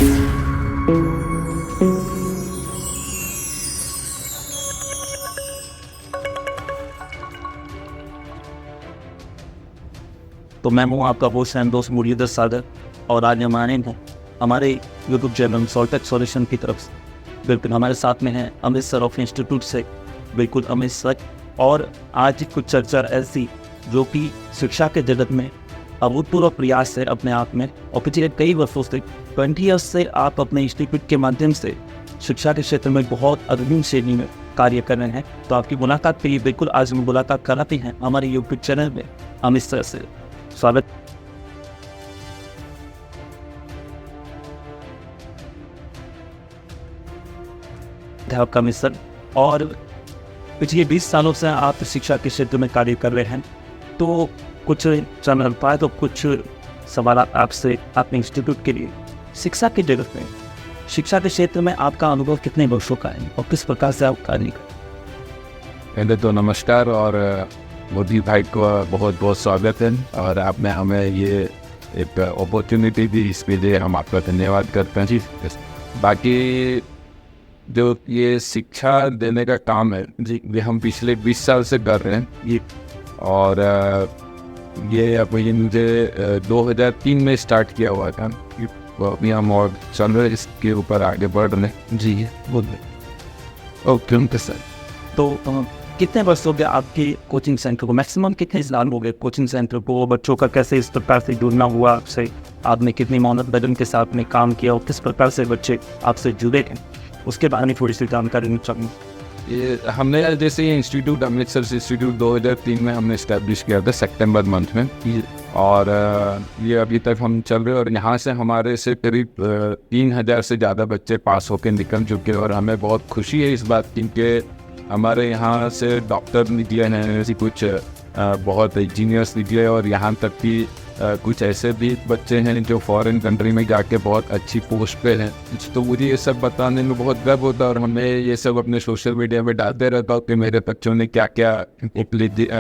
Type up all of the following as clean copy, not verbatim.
तो मैं हूँ आपका होस्ट एंड दोस्त मुरलीधर सागर और आज हमारे यूट्यूब चैनल सॉल्टेक सॉल्यूशन की तरफ से बिल्कुल हमारे साथ में है अमृतसर ऑफ इंस्टीट्यूट से बिल्कुल अमृतसर। और आज कुछ चर्चा ऐसी जो कि शिक्षा के जगत में अभूतपूर्व प्रयास है अपने आप में, और पिछले कई वर्षों से 20 ईयर्स से आप अपने इंस्टीट्यूट के माध्यम से शिक्षा के क्षेत्र में बहुत अग्रिम श्रेणी में कार्य कर रहे हैं। तो आपकी मुलाकात के लिए बिल्कुल आज हम मुलाकात कराते हैं हमारे यूट्यूब चैनल में अमृतसर से। स्वागत है आपका मिस्टर। और पिछले 20 सालों से आप शिक्षा के क्षेत्र में कार्य कर रहे हैं, तो कुछ जानना पाए तो कुछ सवाल आपसे अपने इंस्टीट्यूट के लिए शिक्षा के जगत में, शिक्षा के क्षेत्र में आपका अनुभव कितने वर्षों का है और किस प्रकार से आप कार्य करें? पहले तो नमस्कार और मोदी भाई को बहुत बहुत स्वागत है और आपने हमें ये एक अपॉर्चुनिटी दी, इसके लिए हम आपका धन्यवाद करते हैं जी। बाकी जो ये शिक्षा देने का काम है जी, ये हम पिछले 20 साल से कर रहे हैं ये। और ये मुझे 2003 में स्टार्ट किया हुआ था, अभी हम और चल रहे इसके ऊपर आगे बढ़ रहे जी। बोलिए। Okay sir. तो कितने वर्ष हो गए आपके कोचिंग सेंटर को, मैक्सिमम कितने साल हो गए कोचिंग सेंटर को, बच्चों का कैसे इस प्रकार से जुड़ना हुआ आपसे, आपने कितनी मेहनत बदन के साथ में काम किया और किस प्रकार से बच्चे आपसे जुड़े हैं, उसके बारे में थोड़ी सी जानकारी चाहिए। ये हमने जैसे ये इंस्टीट्यूट अमृतसर इंस्टीट्यूट 2003 में हमने इस्टेब्लिश किया था सितंबर मंथ में, और ये अभी तक हम चल रहे हैं। और यहाँ से हमारे से करीब 3000 से ज़्यादा बच्चे पास होकर निकल चुके हैं और हमें बहुत खुशी है इस बात की कि हमारे यहाँ से डॉक्टर निकले हैं, ऐसी कुछ बहुत इंजीनियर्स निकले, और यहाँ तक कि कुछ ऐसे भी बच्चे हैं जो फॉरेन कंट्री में जाके बहुत अच्छी पोस्ट पे हैं। तो मुझे ये सब बताने में बहुत गर्व होता है और हमें ये सब अपने सोशल मीडिया में डालते रहता हूँ कि मेरे बच्चों ने क्या क्या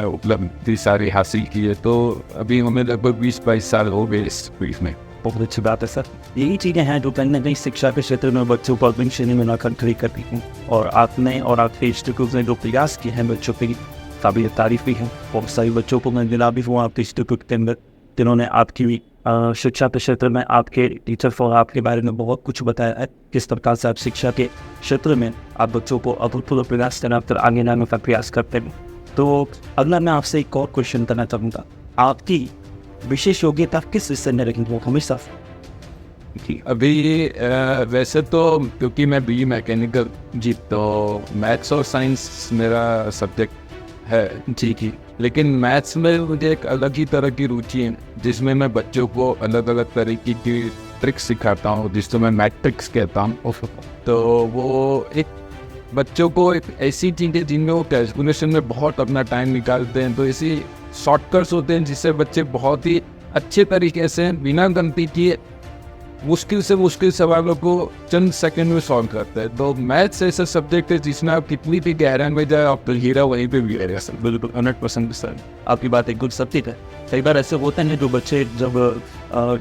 उपलब्धि सारी हासिल की है। तो अभी हमें लगभग 20-22 साल हो गए इस फील्ड में। बहुत अच्छी बात है सर। यही चीज़ें हैं जो कहीं ना कहीं शिक्षा के क्षेत्र में बच्चों को अग्रिम श्रेणी में लाकर खड़ी करती हैं, और आपने और आपके इंस्टीट्यूट ने जो प्रयास किए हैं बच्चों की काबिल तारीफ भी है। बहुत सारे बच्चों को मैं मिला भी हुआ आपके इंस्टीट्यूट के अंदर, जिन्होंने आपकी शिक्षा के क्षेत्र में आपके टीचर्स और आपके बारे में बहुत कुछ बताया है, किस प्रकार से आप शिक्षा के क्षेत्र में आप बच्चों को अभूतपूर्व प्रयास कर आगे लाने का प्रयास करते हैं। तो अगला मैं आपसे एक और क्वेश्चन करना चाहूँगा, आपकी विशेष योग्यता किस विषय में रही वो हमेशा? अभी वैसे तो क्योंकि मैं BE मैकेनिकल जी, तो मैथ्स और साइंस मेरा सब्जेक्ट है जी। लेकिन मैथ्स में मुझे एक अलग ही तरह की रुचि है, जिसमें मैं बच्चों को अलग अलग तरीके की ट्रिक्स सिखाता हूँ, जिसको मैं मैथ ट्रिक्स कहता हूँ। तो वो एक बच्चों को एक ऐसी चीज़ें जिनमें वो कैलकुलेशन में बहुत अपना टाइम निकालते हैं, तो ऐसी शॉर्टकट्स होते हैं जिससे बच्चे बहुत ही अच्छे तरीके से बिना गलती किए मुश्किल से मुश्किल सवालों को चंद सेकंड में सॉल्व करते हैं। तो मैथ्स ऐसा सब्जेक्ट है जिसमें आप कितनी भी गहराई में जाए आप हीरा वहीं पे भी रहेगा सर। बिल्कुल 100% सर, आपकी बात एकदम सत्य है। कई बार ऐसे होते हैं जो बच्चे जब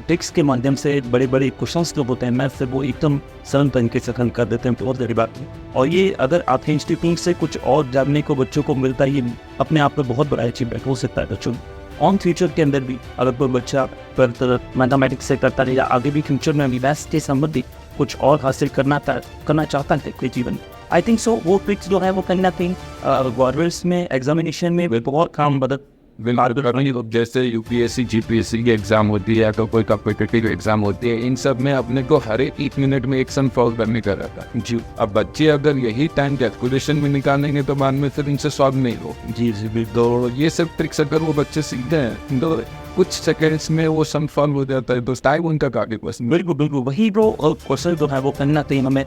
टेक्स्ट के माध्यम से बड़े बड़े क्वेश्चंस जो होते हैं मैथ से, वो एकदम सरल तरीके से हल कर देते हैं, बहुत बड़ी बात है। और ये अगर आपके इंस्टीट्यूट से कुछ और जानने को बच्चों को मिलता है, ये अपने आप में बहुत बड़ा अचीवमेंट हो सकता है बच्चों ऑन फ्यूचर के अंदर भी। अगर कोई बच्चा पर मैथमेटिक्स से करता है या आगे भी फ्यूचर में भी मैथ्स के संबंधित कुछ और हासिल करना चाहता है कोई जीवन, आई थिंक सो वो ट्रिक्स जो है वो कहीं ना कहीं गवर्नमेंट्स में एग्जामिनेशन में बहुत काम मदद जैसे UPSC GPSC की एग्जाम होती है या तो कोई कॉम्पिटिटिव एग्जाम होती है, इन सब में अपने को हर एक मिनट में एक सम सॉल्व करने का रहता है जी। अब बच्चे अगर यही टाइम कैलकुलेशन में निकालेंगे तो बाद में फिर इनसे सॉल्व नहीं हो जी। तो ये सब ट्रिक्स अगर वो बच्चे सीखते हैं तो कुछ सेकंड्स में वो सम सॉल्व हो जाता है, तो टाइम उनका काफी पसंद। बिल्कुल वही क्वेश्चन जो है वो कहीं ना कहीं हमें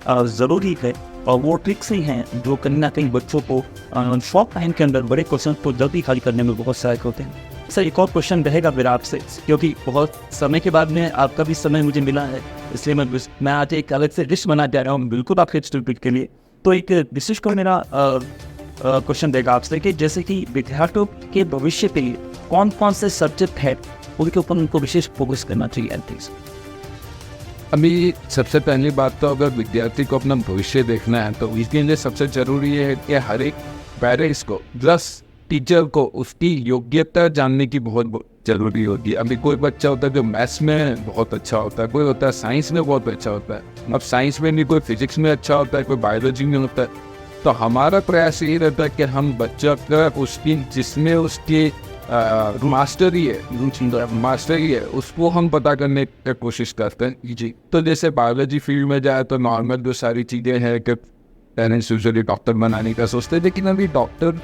ज़रूरी है, और वो ट्रिक्स ही हैं जो कहीं ना कहीं बच्चों को शॉर्ट टाइम के अंदर बड़े क्वेश्चन को जल्दी हल करने में बहुत सहायक होते हैं। सर एक और क्वेश्चन रहेगा मेरा आपसे, क्योंकि बहुत समय के बाद में आपका भी समय मुझे मिला है, इसलिए मैं आज एक अलग से लिस्ट बना जा रहा हूँ बिल्कुल आपके इंस्टीट्यूट के लिए। तो एक विशेष को मेरा क्वेश्चन देगा आपसे कि जैसे कि विद्यार्थियों के भविष्य के लिए कौन कौन से सब्जेक्ट है उनके ऊपर उनको विशेष फोकस करना चाहिए। अभी सबसे पहली बात तो अगर विद्यार्थी को अपना भविष्य देखना है तो इसके लिए सबसे ज़रूरी है कि हर एक पेरेंट्स को प्लस टीचर को उसकी योग्यता जानने की बहुत ज़रूरी होती है। अभी कोई बच्चा होता है जो मैथ्स में बहुत अच्छा होता है, कोई होता है साइंस में बहुत अच्छा होता है। अब साइंस में नहीं, कोई फिजिक्स में अच्छा होता है, कोई बायोलॉजी में होता है। तो हमारा प्रयास यही रहता है कि हम बच्चा का उसकी जिसमें उसकी मास्टरी है उसको हम पता करने की कोशिश करते हैं जी। तो जैसे बायोलॉजी फील्ड में जाए तो नॉर्मल जो सारी चीज़ें हैं कि पेरेंट्स यूजुअली डॉक्टर बनाने का सोचते हैं, लेकिन अभी डॉक्टर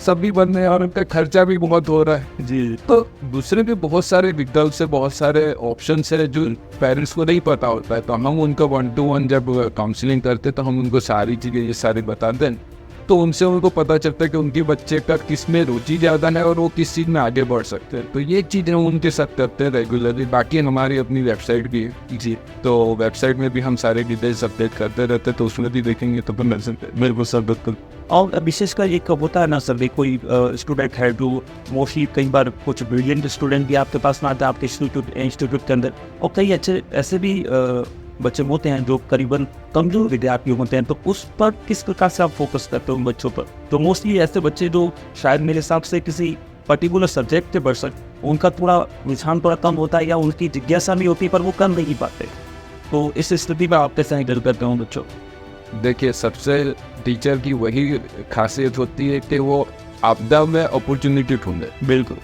सभी बन रहे हैं और उनका खर्चा भी बहुत हो रहा है जी। तो दूसरे भी बहुत सारे विकल्प से बहुत सारे ऑप्शन है जो पेरेंट्स को नहीं पता होता है। तो हम उनको 1-to-1 जब काउंसलिंग करते तो हम उनको सारी चीज़ें ये सारी बताते हैं, तो उनसे उनको पता चलता है कि उनके बच्चे का किस में रुचि ज़्यादा है और वो किस चीज़ में आगे बढ़ सकते हैं। तो ये चीज़ें हम उनके साथ करते हैं रेगुलरली। बाकी हमारी अपनी वेबसाइट भी है जी, तो वेबसाइट में भी हम सारे डिटेल्स अपडेट करते रहते हैं, तो उसमें भी देखेंगे तो मिल सकते हैं। बिल्कुल सर, बिल्कुल। और विशेषकर एक होता है ना सर, कोई स्टूडेंट है जो मोस्टली कई बार कुछ ब्रिलियंट स्टूडेंट भी आपके पास में आते हैं आपके इंस्टीट्यूट के अंदर, और कई अच्छे ऐसे भी बच्चे होते हैं जो करीबन कमजोर विद्यार्थी होते हैं। तो उस पर किस प्रकार से आप फोकस करते हो उन बच्चों पर? तो मोस्टली ऐसे बच्चे जो शायद मेरे हिसाब से किसी पर्टिकुलर सब्जेक्ट के पर्सन उनका थोड़ा रुझान थोड़ा कम होता है या उनकी जिज्ञासा भी होती है पर वो कर नहीं पाते, तो इस स्थिति में आप कैसे हैंडल करते हो बच्चों? देखिए, सबसे टीचर की वही खासियत होती है कि वो आपदा में अपॉर्चुनिटी ढूंढे। बिल्कुल।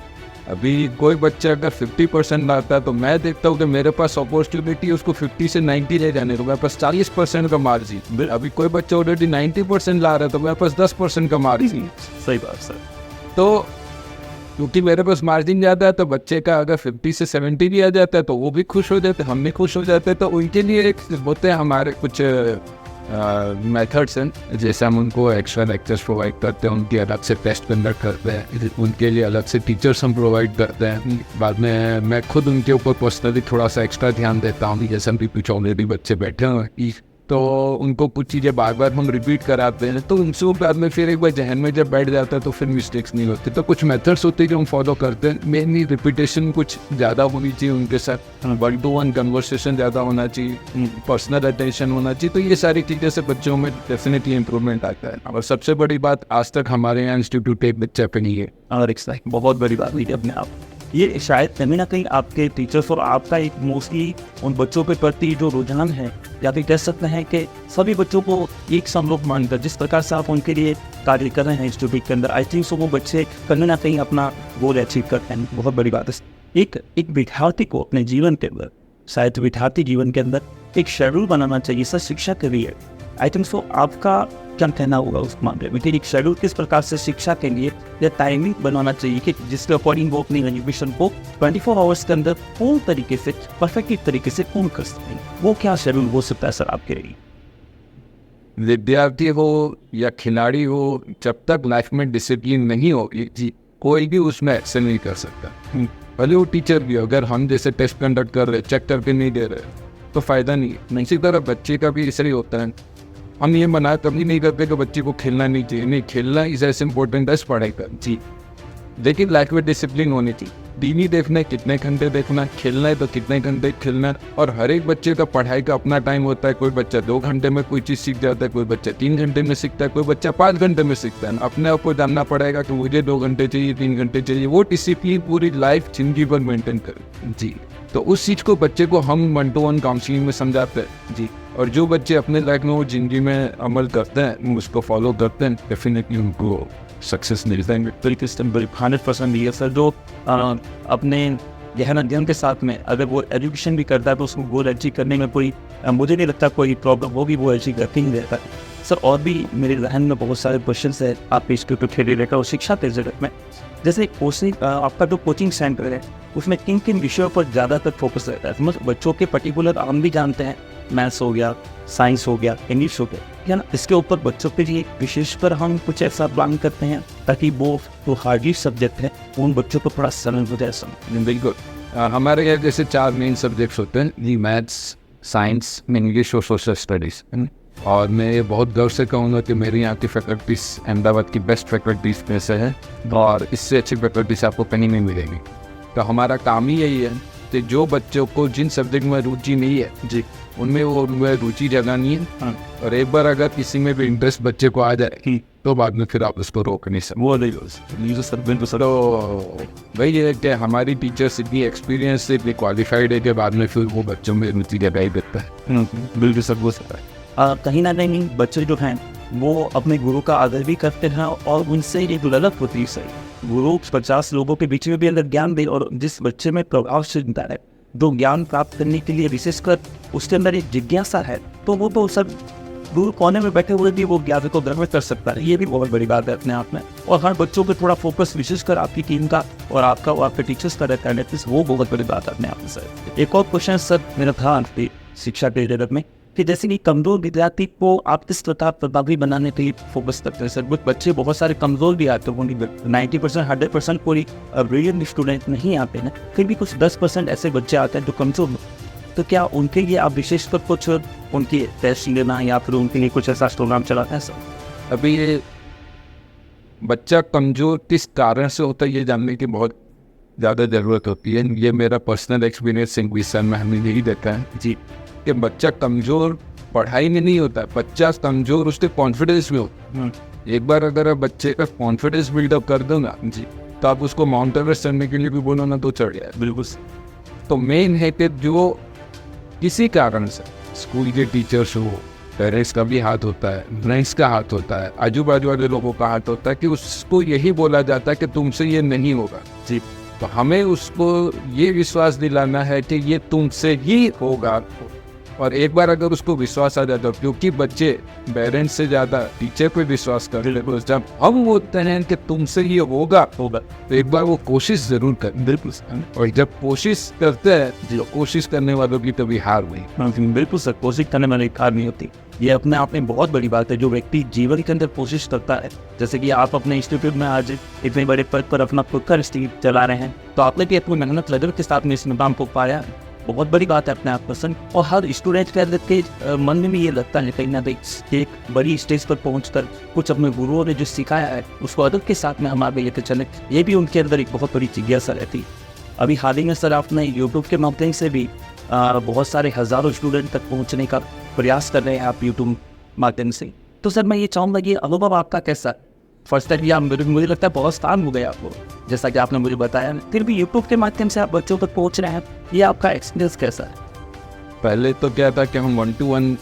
अभी कोई बच्चा अगर 50% लाता है तो मैं देखता हूँ कि मेरे पास अपॉर्चुनिटी उसको 50 से 90 ले जाने तो मेरे पास 40% का मार्जिन। अभी कोई बच्चा ऑलरेडी 90% ला रहा है तो मेरे पास 10% का मार्जिन। सही बात सर। तो क्योंकि मेरे पास मार्जिन ज़्यादा है तो बच्चे का अगर 50 से 70 भी आ जाता है तो वो भी खुश हो जाते हैं, हम भी खुश हो जाते हैं। तो उनके लिए एक होते हैं हमारे कुछ मेथड्स हैं, जैसे हम उनको एक्स्ट्रा लेक्चर्स प्रोवाइड करते हैं, उनके अलग से टेस्ट कंडक्ट करते हैं, उनके लिए अलग से टीचर्स हम प्रोवाइड करते हैं। बाद में मैं खुद उनके ऊपर पर्सनली थोड़ा सा एक्स्ट्रा ध्यान देता हूँ, जैसे हम भी कुछ ऑलरेडी बच्चे बैठे हैं तो उनको कुछ चीज़ें बार बार हम रिपीट कराते हैं, तो उनसे बाद में फिर एक बार जहन में जब बैठ जाता है तो फिर मिस्टेक्स नहीं होती। तो कुछ मेथड्स होते हैं जो हम फॉलो करते हैं। मेनली रिपीटेशन कुछ ज़्यादा होनी चाहिए उनके साथ, 1-to-1 कन्वर्सेशन ज़्यादा होना चाहिए, पर्सनल अटेंशन होना चाहिए। तो ये सारी चीज़ें से बच्चों में डेफिनेटली इंप्रूवमेंट आता है। और सबसे बड़ी बात, आज तक हमारे यहाँ इंस्टीट्यूट एक बच्चा पे नहीं है। और बहुत बड़ी बात नहीं है अपने आप। ये शायद कहीं ना कहीं आपके टीचर्स और आपका एक मोस्टली उन बच्चों के प्रति जो रुझान है, या फिर कह सकते हैं कि सभी बच्चों को एक समरूप मानकर जिस प्रकार से आप उनके लिए कार्य कर रहे हैं इंस्टीट्यूट के अंदर, आई थिंक सो वो बच्चे कहीं ना कहीं अपना गोल अचीव करते हैं। बहुत बड़ी बात है। एक विद्यार्थी को अपने जीवन के अंदर, शायद विद्यार्थी जीवन के अंदर एक शेड्यूल बनाना चाहिए सर शिक्षा के लिए। आई थिंक सो आपका क्या कहना होगा उस मामले में कि एक शेड्यूल किस प्रकार से शिक्षा के लिए या टाइमिंग बनाना चाहिए कि जिसके अकॉर्डिंग वो अपनी एजुकेशन को 24 आवर्स के अंदर पूर्ण तरीके से, परफेक्ट तरीके से पूर्ण कर सकें? वो क्या शेड्यूल हो सकता है सर आपके लिए? विद्यार्थी हो या खिलाड़ी हो, जब तक लाइफ में डिसिप्लिन नहीं होगी जी, कोई भी उसमें एक्सेल नहीं कर सकता। भले वो टीचर भी, अगर हम जैसे टेस्ट कंडक्ट कर रहे, चेक करके नहीं दे रहे तो फ़ायदा नहीं है। इसी तरह बच्चे का भी ऐसा ही होता है। हम ये मना कभी नहीं करते कि बच्चे को खेलना नहीं चाहिए, नहीं, खेलना इज एज इम्पोर्टेंट एज पढ़ाई कर जी। लेकिन लाइफ में डिसिप्लिन होनी चाहिए। टीवी देखना है कितने घंटे देखना, खेलना है तो कितने घंटे खेलना है। और हर एक बच्चे का पढ़ाई का अपना टाइम होता है। कोई बच्चा 2 घंटे में कोई चीज़ सीख जाता है, कोई बच्चा 3 घंटे में सीखता है, कोई बच्चा 5 घंटे में सीखता है। अपने आप को जानना पड़ेगा कि मुझे 2 घंटे चाहिए, 3 घंटे चाहिए। वो डिसिप्लिन पूरी लाइफ जिंदगी भर मेंटेन करे जी। तो उस चीज़ को बच्चे को हम 1-to-1 काउंसलिंग में समझाते हैं जी। और जो बच्चे अपने लाइफ में वो जिंदगी में अमल करते हैं, उसको फॉलो करते हैं, डेफिनेटली उनको सक्सेस मिलता है। 100% ये सर, जो अपने गहन अध्ययन के साथ में अगर वो एजुकेशन भी करता है तो उसको गोल अचीव करने में कोई मुझे नहीं लगता कोई प्रॉब्लम होगी, वो अचीव करके ही रहता है सर। और भी मेरे जहन में बहुत सारे क्वेश्चन है आपके इंस्टीट्यूट से रिलेटेड और शिक्षा के जगत में। जैसे कोचिंग, आपका जो कोचिंग सेंटर है उसमें किन किन विषयों पर ज़्यादातर फोकस रहता है? मतलब बच्चों के पर्टिकुलर हम भी जानते हैं, मैथ्स हो गया, साइंस हो गया, इंग्लिश हो गया, है ना, इसके ऊपर बच्चों के लिए विशेष पर हम कुछ ऐसा प्लान करते हैं ताकि वो जो हार्डली सब्जेक्ट है उन बच्चों को थोड़ा सरल हो जाए। बिल्कुल। हमारे यहाँ जैसे 4 मेन सब्जेक्ट्स होते हैं जी, मैथ्स, साइंस, इंग्लिश और सोशल स्टडीज़। और मैं ये बहुत गर्व से कहूँगा कि मेरे यहाँ की फैकल्टीज अहमदाबाद की बेस्ट फैकल्टीज में से है, और इससे अच्छी फैकल्टीज आपको कहीं नहीं मिलेंगी। तो हमारा काम ही यही है थे जो बच्चों को जिन सब्जेक्ट में रुचि नहीं है जी उनमें वो रुचि जगानी है। हाँ और एक बार अगर किसी में भी इंटरेस्ट बच्चे को आ जाए तो बाद में फिर आप उसको रोक नहीं सकते। वो नहीं सर बिल्कुल सर। तो वही है कि हमारी टीचर्स इतनी एक्सपीरियंस से इतनी क्वालिफाइड है कि बाद में फिर वो बच्चों में रुचि जगा ही देता है। बिल्कुल सर वो सर कहीं ना कहीं बच्चे जो हैं वो अपने गुरु का आदर भी करते हैं और उनसे एक ललक होती है। सही गुरु 50 लोगों के बीच में भी अगर ज्ञान दे और जिस बच्चे में प्रभावशीलता है जो ज्ञान प्राप्त करने के लिए विशेषकर उसके अंदर एक जिज्ञासा है तो वो तो सब दूर कोने में बैठे हुए भी वो ज्ञान को ग्रहण कर सकता है। ये भी बहुत बड़ी बात है अपने आप में। और हर बच्चों पे थोड़ा फोकस विशेषकर आपकी टीम का और आपका और आपके टीचर्स का रहता है वो बहुत बड़ी बात है अपने आप में सर। एक और क्वेश्चन सर मेरा था आपकी शिक्षा के जगत में कि जैसे कि कमजोर विद्यार्थी को आप किस प्रकार प्रभावी बनाने के लिए फोकस करते हैं सर। कुछ बच्चे बहुत सारे कमजोर भी आते हैं 90% 100% कोई ब्रिलियंट स्टूडेंट नहीं आते हैं फिर भी कुछ 10% ऐसे बच्चे आते हैं जो कमजोर होते हैं। तो क्या उनके लिए आप विशेषकर कुछ उनकी टेस्ट लेना या फिर उनके लिए कुछ ऐसा प्रोग्राम चलाते हैं सर? अभी ये बच्चा कमजोर किस कारण से होता है ये जानने की बहुत ज़्यादा ज़रूरत होती है। ये मेरा पर्सनल एक्सपीरियंस इंग्लिश में हमने यही देखा है जी कि बच्चा कमज़ोर पढ़ाई में नहीं होता, बच्चा कमज़ोर उसके कॉन्फिडेंस में होता है। एक बार अगर आप बच्चे का कॉन्फिडेंस बिल्डअप कर दो ना जी तो आप उसको माउंट एवरेस्ट चढ़ने के लिए भी बोलो ना तो चढ़ जाए। बिल्कुल। तो मेन है कि जो किसी कारण से स्कूल के टीचर्स हो, पेरेंट्स का भी हाथ होता है, फ्रेंड्स का हाथ होता है, आजू बाजू वाले लोगों का हाथ होता है कि उसको यही बोला जाता है कि तुमसे ये नहीं होगा जी। तो हमें उसको ये विश्वास दिलाना है कि ये तुमसे ही होगा। और एक बार अगर उसको विश्वास आ जाता है क्योंकि बच्चे पेरेंट्स से ज़्यादा टीचर पे विश्वास करते हैं, जब हम बोलते हैं कि तुमसे ये होगा तो एक बार वो कोशिश ज़रूर करें। बिल्कुल। और जब कोशिश करते हैं तो कोशिश करने वालों की कभी हार नहीं। बिल्कुल सर कोशिश करने वाली हार नहीं होती। ये अपने आप में बहुत बड़ी बात है जो व्यक्ति जीवन के अंदर कोशिश करता है। जैसे कि आप अपने इंस्टीट्यूट में आज इतने बड़े पद पर अपना खुद का इंस्टीट्यूट चला रहे हैं तो आपने भी अपनी मेहनत लगन के साथ में इस मुकाम को पाया है। बहुत बड़ी बात है अपने आप पसंद। और हर स्टूडेंट के अंदर के मन में भी ये लगता है कहीं ना कहीं एक बड़ी स्टेज पर पहुंचकर कुछ अपने गुरुओं ने जो सिखाया है उसको अदब के साथ में हम आगे लेकर चले, ये भी उनके अंदर एक बहुत बड़ी जिज्ञासा रहती है। अभी हाल ही में सर आपने यूट्यूब के माध्यम से भी बहुत सारे हज़ारों स्टूडेंट तक पहुँचने का प्रयास कर रहे हैं आप यूट्यूब माध्यम से। तो सर मैं ये चाहूँगा कि अनुभव आपका कैसा फर्स्ट टाइम या मुझे लगता है बहुत स्थान हो गया आपको जैसा कि आपने मुझे बताया, फिर भी यूट्यूब के माध्यम से आप बच्चों तक पहुंच रहे हैं, ये आपका एक्सपीरियंस कैसा है? पहले तो क्या था कि हम 1-to-1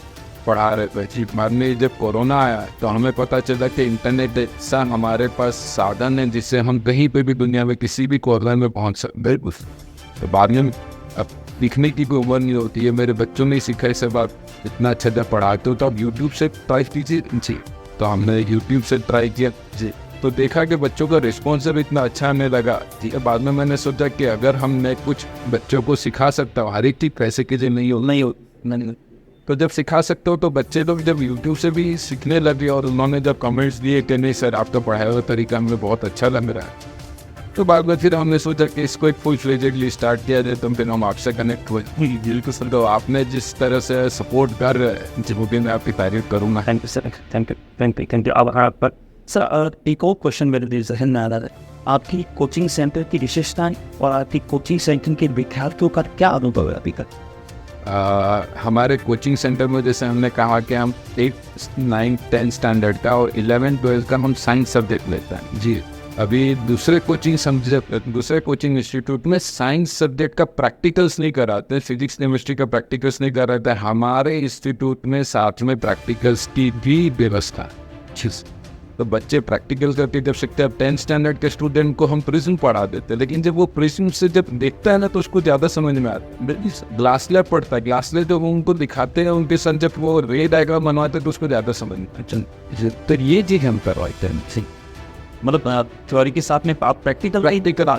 पढ़ा रहे थे। बाद में जब कोरोना आया तो हमें पता चला कि इंटरनेट ऐसा हमारे पास साधन है जिससे हम कहीं पे भी दुनिया में किसी भी कॉर्नर में पहुंच सकते हैं। तो बाद में अब सीखने की कोई उम्र नहीं होती है, मेरे बच्चों ने सीखा इसे बात इतना अच्छा जब पढ़ाते हो तो आप यूट्यूब से ट्राई कीजिए जी। तो हमने यूट्यूब से ट्राई किया जी तो देखा कि बच्चों का रिस्पॉन्स अब इतना अच्छा आने लगा जी। बाद में मैंने सोचा कि अगर हमने कुछ बच्चों को सिखा सकता हूँ, हर एक चीज़ पैसे के लिए नहीं हो तो जब सिखा सकते हो तो बच्चे लोग जब यूट्यूब से भी सीखने लगे और उन्होंने जब कमेंट्स दिए कि नहीं सर आपका पढ़ाया हुआ तरीका हमें बहुत अच्छा लग रहा है, तो बाद में फिर हमने सोचा कि इसको एक फुल फ्लेजेडली स्टार्ट किया जाए। तो फिर हम आपसे कनेक्ट हुए। बिल्कुल सर। तो आपने जिस तरह से सपोर्ट कर रहे हैं वो भी मैं आपकी तारीफ करूँगा। Thank you sir, thank you. अब सर एक और क्वेश्चन मेरे दिल जहन में आ रहा है, आपकी कोचिंग सेंटर की विशेषताएं और आपकी कोचिंग सेंटर के विद्यार्थियों का क्या अनुभव है अभी तक? हमारे कोचिंग सेंटर में जैसे हमने कहा कि हम 8, 9, 10 स्टैंडर्ड का और 11, 12 का हम साइंस सब्जेक्ट लेते हैं जी। अभी दूसरे कोचिंग इंस्टीट्यूट में साइंस सब्जेक्ट का प्रैक्टिकल्स नहीं कराते, फिजिक्स केमिस्ट्री का प्रैक्टिकल्स नहीं कराते। हमारे इंस्टीट्यूट में साथ में प्रैक्टिकल्स की भी व्यवस्था है। तो बच्चे प्रैक्टिकल करके जब सीखते हैं। 10 स्टैंडर्ड के स्टूडेंट को हम प्रिज्म पढ़ा देते हैं, लेकिन जब वो प्रिज्म से जब देखता है ना तो उसको ज़्यादा समझ में आता है। ग्लास लैब पढ़ता है, ग्लास लैब जब उनको दिखाते हैं उनके साथ जब वो रे डायग्राम बनवाते हैं तो उसको ज़्यादा समझ में आता है। तो ये चीज़ हम करवाते हैं। मतलब थ्योरी के साथ में आप प्रैक्टिकल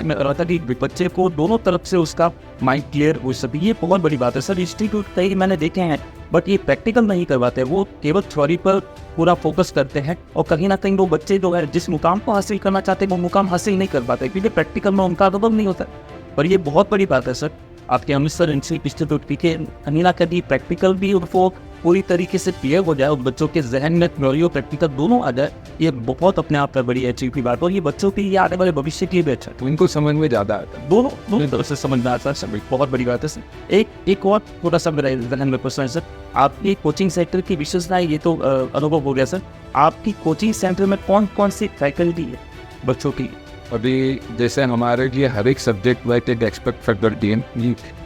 में रहता कि बच्चे को दोनों तरफ से उसका माइंड क्लियर हो सके। ये बहुत बड़ी बात है सर। इंस्टीट्यूट कई मैंने देखे हैं बट ये प्रैक्टिकल नहीं करवाते, वो केवल थ्योरी पर पूरा फोकस करते हैं और कहीं ना कहीं वो बच्चे जो है जिस मुकाम को हासिल करना चाहते हैं वो मुकाम हासिल नहीं कर पाते क्योंकि प्रैक्टिकल में उनका अनुभव नहीं होता। पर ये बहुत बड़ी बात है सर आपके अमृतसर इंस्टीट्यूट की कहीं ना कहीं प्रैक्टिकल भी उनको पूरी तरीके से क्लियर हो जाए और बच्चों के जहन में थ्योरी और प्रैक्टिकल दोनों आ जाए, ये बहुत अपने आप में बड़ी अचीव की बात है और ये बच्चों के लिए आने वाले भविष्य के लिए भी अच्छा है। तो इनको समझ में ज़्यादा आता है, दोनों तरफ से समझ में आता है सर, बहुत बड़ी बात है सर। एक और थोड़ा सा मेरा जहन में प्रश्न है सर, आपकी कोचिंग सेंटर की विशेषता ये तो अनुभव हो गया सर, आपकी कोचिंग सेंटर में कौन कौन सी फैकल्टी है बच्चों की? अभी जैसे हमारे लिए हर एक सब्जेक्ट वाइज एक एक्सपर्ट फैकल्टी है।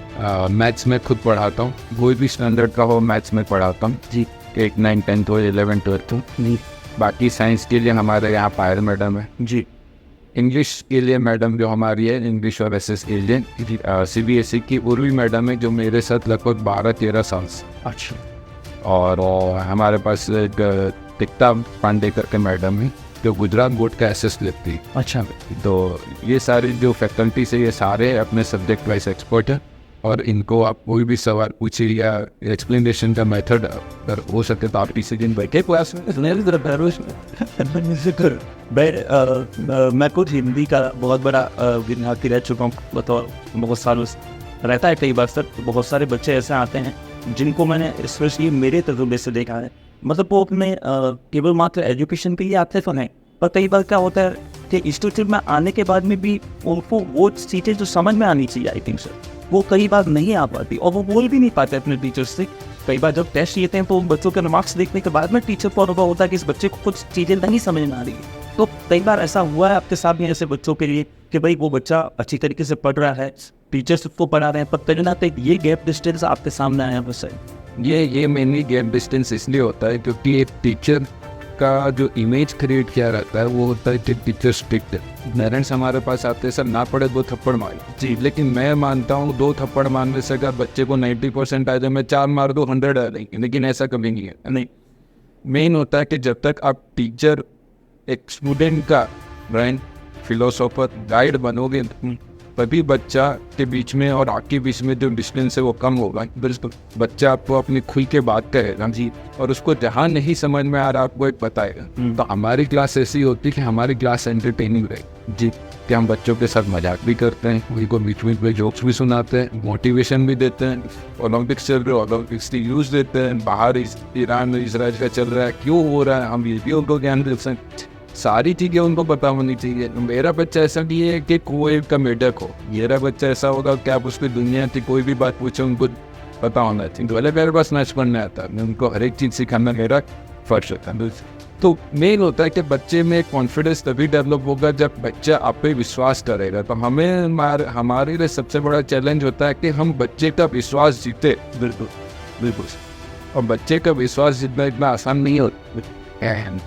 मैथ्स में खुद पढ़ाता हूँ, कोई भी स्टैंडर्ड का हो मैथ्स में पढ़ाता हूँ जी। 8, 9, 10 हो 11, 12 हो जी। बाकी साइंस के लिए हमारे यहाँ पायल मैडम है जी। इंग्लिश के लिए मैडम जो हमारी है इंग्लिश और एस के लिए CBSE की उर्वी मैडम है जो मेरे साथ लगभग 12-13 साल से। अच्छा। और हमारे पास एक टिकता पांडे करके मैडम है जो गुजरात बोर्ड का SS लेती है। अच्छा। तो ये सारी जो फैकल्टी से ये सारे अपने सब्जेक्ट वाइज एक्सपर्ट है और इनको आप कोई भी सवाल पूछिए या एक्सप्लेनेशन का मेथड अगर हो सके तो आप किसी दिन बैठे क्लास में मैं खुद हिंदी का बहुत बड़ा विद्यार्थी रह चुका हूँ, बतौर बहुत सालों से रहता है कई बार सर। बहुत सारे बच्चे ऐसे आते हैं जिनको मैंने स्पेशली मेरे तजुर्बे से देखा है, मतलब वो अपने केवल मात्र एजुकेशन के लिए आते तो नहीं, पर कई बार क्या होता है कि इंस्टीट्यूट में आने के बाद में भी उनको वो चीज़ें जो समझ में आनी चाहिए आई थिंक सर वो कई बार नहीं आ पाती और वो बोल भी नहीं पाते अपने टीचर्स से। कई बार जब टेस्ट लेते हैं तो उन बच्चों के मार्क्स देखने के बाद में टीचर को अनुभव होता है कि इस बच्चे को कुछ चीज़ें नहीं समझ में आ रही है। तो कई बार ऐसा हुआ है आपके साथ में ऐसे बच्चों के लिए कि भाई वो बच्चा अच्छी तरीके से पढ़ रहा है, टीचर्स उसको पढ़ा रहे हैं, पर कहीं ना कहीं ये गैप डिस्टेंस आपके सामने आया बस है। ये मेनली गैप डिस्टेंस इसलिए होता है क्योंकि एक टीचर का जो इमेज क्रिएट किया रहता है वो होता है कि टीचर स्ट्रिक्ट है। पेरेंट्स हमारे पास आते हैं सर ना पढ़े 2 थप्पड़ मारे जी, लेकिन मैं मानता हूँ 2 थप्पड़ मारने से अगर बच्चे को 90% आ जाए मैं 4 मार दूँ 100 आ जाएंगे, लेकिन ऐसा कभी नहीं है। नहीं, मेन होता है कि जब तक आप टीचर एक स्टूडेंट का ब्रेन फिलोसोफर गाइड बनोगे तभी बच्चा के बीच में और आपके बीच में जो डिस्टेंस है वो कम होगा। बिल्कुल बच्चा आपको अपनी खुल के बात करेगा जी, और उसको जहाँ नहीं समझ में आ रहा आपको एक बताएगा। तो हमारी क्लास ऐसी होती है कि हमारी क्लास एंटरटेनिंग रहेगी जी, कि हम बच्चों के साथ मजाक भी करते हैं, उनको बीच बीच में जोक्स भी सुनाते हैं, मोटिवेशन भी देते हैं। ओलंपिक्स चल रहे ओलंपिक्स की न्यूज़ देते हैं, बाहर ईरान इजराइल का चल रहा है क्यों हो रहा है हम ये भी उनको ज्ञान दे सकते, सारी चीज़ें उनको पता होनी चाहिए। मेरा बच्चा ऐसा नहीं है कि कोई का मेढक हो, मेरा बच्चा ऐसा होगा कि आप उसकी दुनिया की कोई भी बात पूछो उनको पता होना चाहिए। तो मेरे पास मैच पढ़ने आता है, मैं उनको हर एक चीज़ सिखाना मेरा फर्ज होता है। तो मेन होता है कि बच्चे में कॉन्फिडेंस तभी डेवलप होगा जब बच्चा आप पे विश्वास करेगा। तो हमारे लिए सबसे बड़ा चैलेंज होता है कि हम बच्चे का विश्वास जीते। बिल्कुल बिल्कुल, और बच्चे का विश्वास जीतना इतना आसान नहीं होता।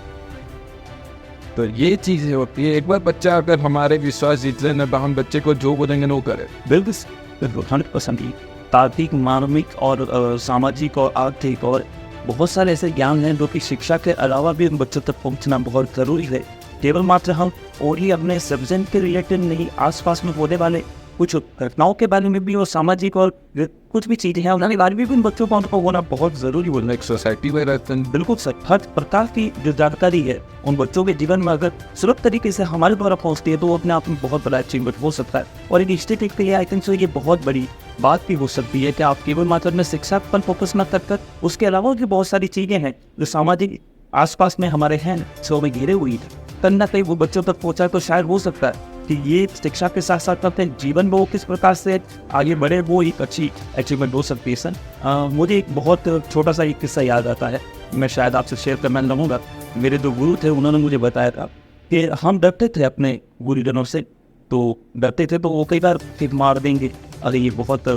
तो ये चीज़ें होती है, एक बार बच्चा अगर हमारे विश्वास जीत लेना तो हम बच्चे को जो बोलेंगे वो करे। बिल्कुल 100% तार्किक, मानविक और सामाजिक और आर्थिक और बहुत सारे ऐसे ज्ञान हैं जो कि शिक्षा के अलावा भी बच्चों तक पहुंचना बहुत ज़रूरी है। केवल मात्र हम ओनली अपने सब्जेक्ट के रिलेटेड नहीं, आसपास में होने वाले कुछ घटनाओं के बारे में भी और सामाजिक और कुछ भी चीज़ें हैं उनके बारे में भी उन बच्चों को अनुभव होना बहुत ज़रूरी होना। एक सोसाइटी में रहते हैं, बिल्कुल सर, हर प्रकार की जो जानकारी है उन बच्चों के जीवन में अगर सुलभ तरीके से हमारे द्वारा पहुँचती है तो वो अपने आप में बहुत बड़ा अचीवमेंट हो सकता है। और एक इंस्टीट्यूट के लिए आई थिंक सो ये बहुत बड़ी बात भी हो सकती है कि आप केवल मात्र में शिक्षा पर फोकस न कर उसके अलावा भी बहुत सारी चीज़ें हैं जो सामाजिक आसपास में हमारे हैं सो में घिरे हुई है, कहीं ना कहीं वो बच्चों तक पहुँचा तो शायद हो सकता है कि ये शिक्षा के साथ साथ अपने जीवन में वो किस प्रकार से आगे बढ़े वो एक अच्छी अचीवमेंट हो सकती है सर। मुझे एक बहुत छोटा सा एक किस्सा याद आता है, मैं शायद आपसे शेयर करना चाहूँगा। मेरे जो गुरु थे उन्होंने मुझे बताया था कि हम डरते थे अपने गुरुजनों से, तो डरते थे तो वो कई बार फिर मार देंगे, अरे ये बहुत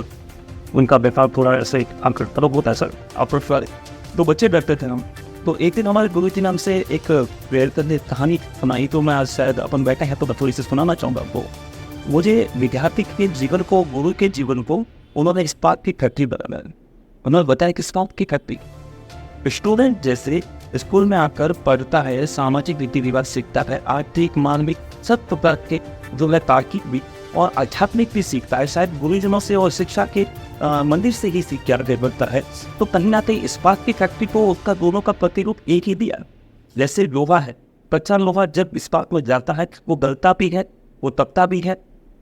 उनका व्यापार थोड़ा ऐसे आक्रामक होता है सर अप्रफर, तो बच्चे डरते थे हम। तो एक दिन हमारे गुरु जी ने हमसे एक प्रेरित ने कहानी सुनाई, तो मैं आज शायद अपन बैठे हैं तो मैं थोड़ी सी सुनाना चाहूँगा आपको। मुझे विद्यार्थी के जीवन को, गुरु के जीवन को उन्होंने इस बात की फैक्ट्री बनाया। उन्होंने बताया किस बात की फैक्ट्री, स्टूडेंट जैसे स्कूल में आकर पढ़ता है, सामाजिक रीति रिवाज सीखता है, आर्थिक मानविक सब प्रकार के जो है तार्किक भी और आध्यात्मिक भी सीखता है, शायद गुरुजनों से और शिक्षा के मंदिर से ही सीख के आगे बढ़ता है। तो कहीं ना कहीं इस बात की फैक्ट्री को उसका दोनों का प्रतिरूप एक ही दिया। जैसे लोहा है, कच्चा लोहा जब इस बात में जाता है वो गलता भी है, वो तपता भी है,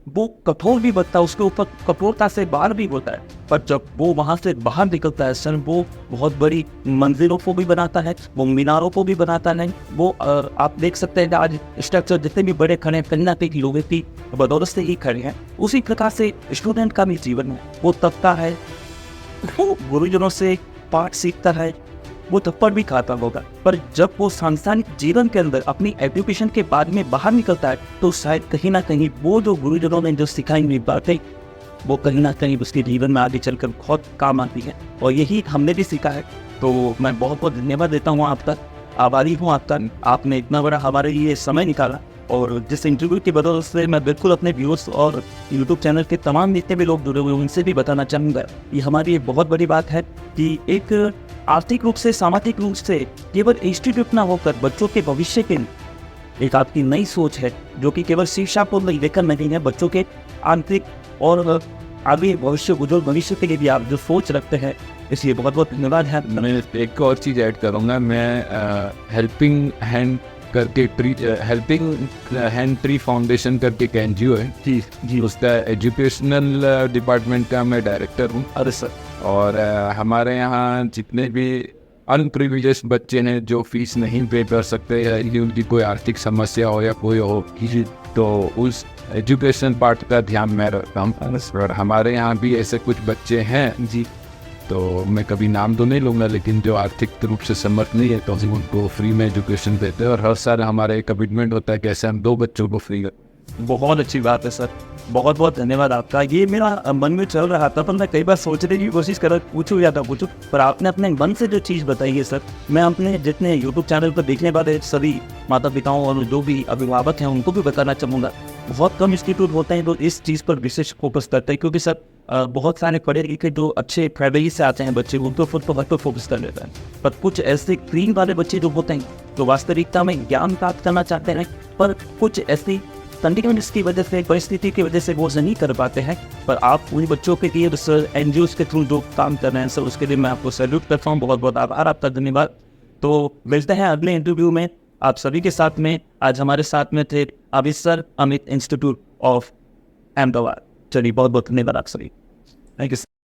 वो कठोर भी बनता है, उसके ऊपर कठोरता से बाहर भी होता है, पर जब वो वहाँ से बाहर निकलता है सर, वो बहुत बड़ी मंजिलों को भी बनाता है, वो मीनारों को भी बनाता है। वो आप देख सकते हैं कि आज स्ट्रक्चर जितने भी बड़े खड़े हैं, कहीं ना कहीं लोगों की बदौलत से ही खड़े हैं। उसी प्रकार से स्टूडेंट का भी जीवन है, वो तबका है, वो गुरुजनों से पाठ सीखता है, वो थप्पड़ भी खाता होगा, पर जब वो सांसारिक जीवन के अंदर अपनी एजुकेशन के बाद में बाहर निकलता है, तो शायद कहीं ना कहीं वो जो गुरुजनों ने जो सिखाई हुई बातें, वो कहीं ना कहीं उसके जीवन में आगे चलकर बहुत काम आती है। और यही हमने भी सीखा है। तो मैं बहुत बहुत धन्यवाद देता हूँ आपका, आभारी हूँ आपका, आपने इतना बड़ा हमारे लिए समय निकाला। और जिस इंटरव्यू की बदौलत से मैं बिल्कुल अपने व्यूअर्स और यूट्यूब चैनल के तमाम जितने भी लोग जुड़े हुए हैं उनसे भी बताना चाहूँगा, ये हमारी एक बहुत बड़ी बात है कि एक आर्थिक रूप से, सामाजिक रूप से केवल इंस्टीट्यूट ना होकर बच्चों के भविष्य के लिए एक आपकी नई सोच है, जो कि केवल शिक्षा को लेकर नहीं है, बच्चों के आंतरिक और आगे भविष्य, उज्जवल भविष्य के लिए भी आप जो सोच रखते हैं, इसलिए बहुत बहुत धन्यवाद है। मैं एक और चीज़ ऐड करूँगा, मैं हेल्पिंग हैंड करके हेल्पिंग हैंड ट्री फाउंडेशन करके एक NGO है जी जी, उसका एजुकेशनल डिपार्टमेंट का मैं डायरेक्टर हूँ। अरे सर, और हमारे यहाँ जितने भी अनप्रिविलेज बच्चे हैं जो फीस नहीं पे कर सकते या उनकी कोई आर्थिक समस्या हो या कोई हो, तो उस एजुकेशन पार्ट का ध्यान मैं रखता हूँ। और हमारे यहाँ भी ऐसे कुछ बच्चे हैं जी, तो मैं कभी नाम तो नहीं लूँगा, लेकिन जो आर्थिक रूप से समर्थ नहीं है तो हम उनको फ्री में एजुकेशन देते हैं। और हर साल हमारा एक कमिटमेंट होता है कि ऐसे हम 2 बच्चों को फ्री कर। बहुत अच्छी बात है सर, बहुत बहुत धन्यवाद आपका। ये मेरा मन में चल रहा था, पर मैं कई बार सोचने की कोशिश कर पूछूँ या ना पूछूँ, पर आपने अपने मन से जो चीज़ बताई है सर, मैं अपने जितने यूट्यूब चैनल पर देखने वाले सभी माता पिताओं और जो भी अभिभावक हैं उनको भी बताना चाहूँगा। बहुत कम इंस्टीट्यूट होते हैं जो इस चीज़ पर विशेष फोकस करते हैं, क्योंकि सर बहुत सारे पढ़े लिखे जो अच्छे फैमिली से आते हैं बच्चे, उन पर फोकस कर लेते हैं, पर कुछ ऐसे ग्रीन वाले बच्चे जो होते हैं जो वास्तविकता में ज्ञान प्राप्त करना चाहते हैं, पर कुछ ऐसी कंडीशंस की वजह से, परिस्थिति की वजह से वो नहीं कर पाते हैं। पर आप उन बच्चों के लिए सर NGOs के थ्रू जो काम कर रहे हैं सर, उसके लिए मैं आपको सैल्यूट करता हूँ, बहुत बहुत आभार आपका, धन्यवाद। तो मिलते हैं अगले इंटरव्यू में आप सभी के साथ में। आज हमारे साथ में थे Amit sir, Amit institute of Ahmedabad. चलिए, बहुत बहुत धन्यवाद आप सभी, थैंक यू।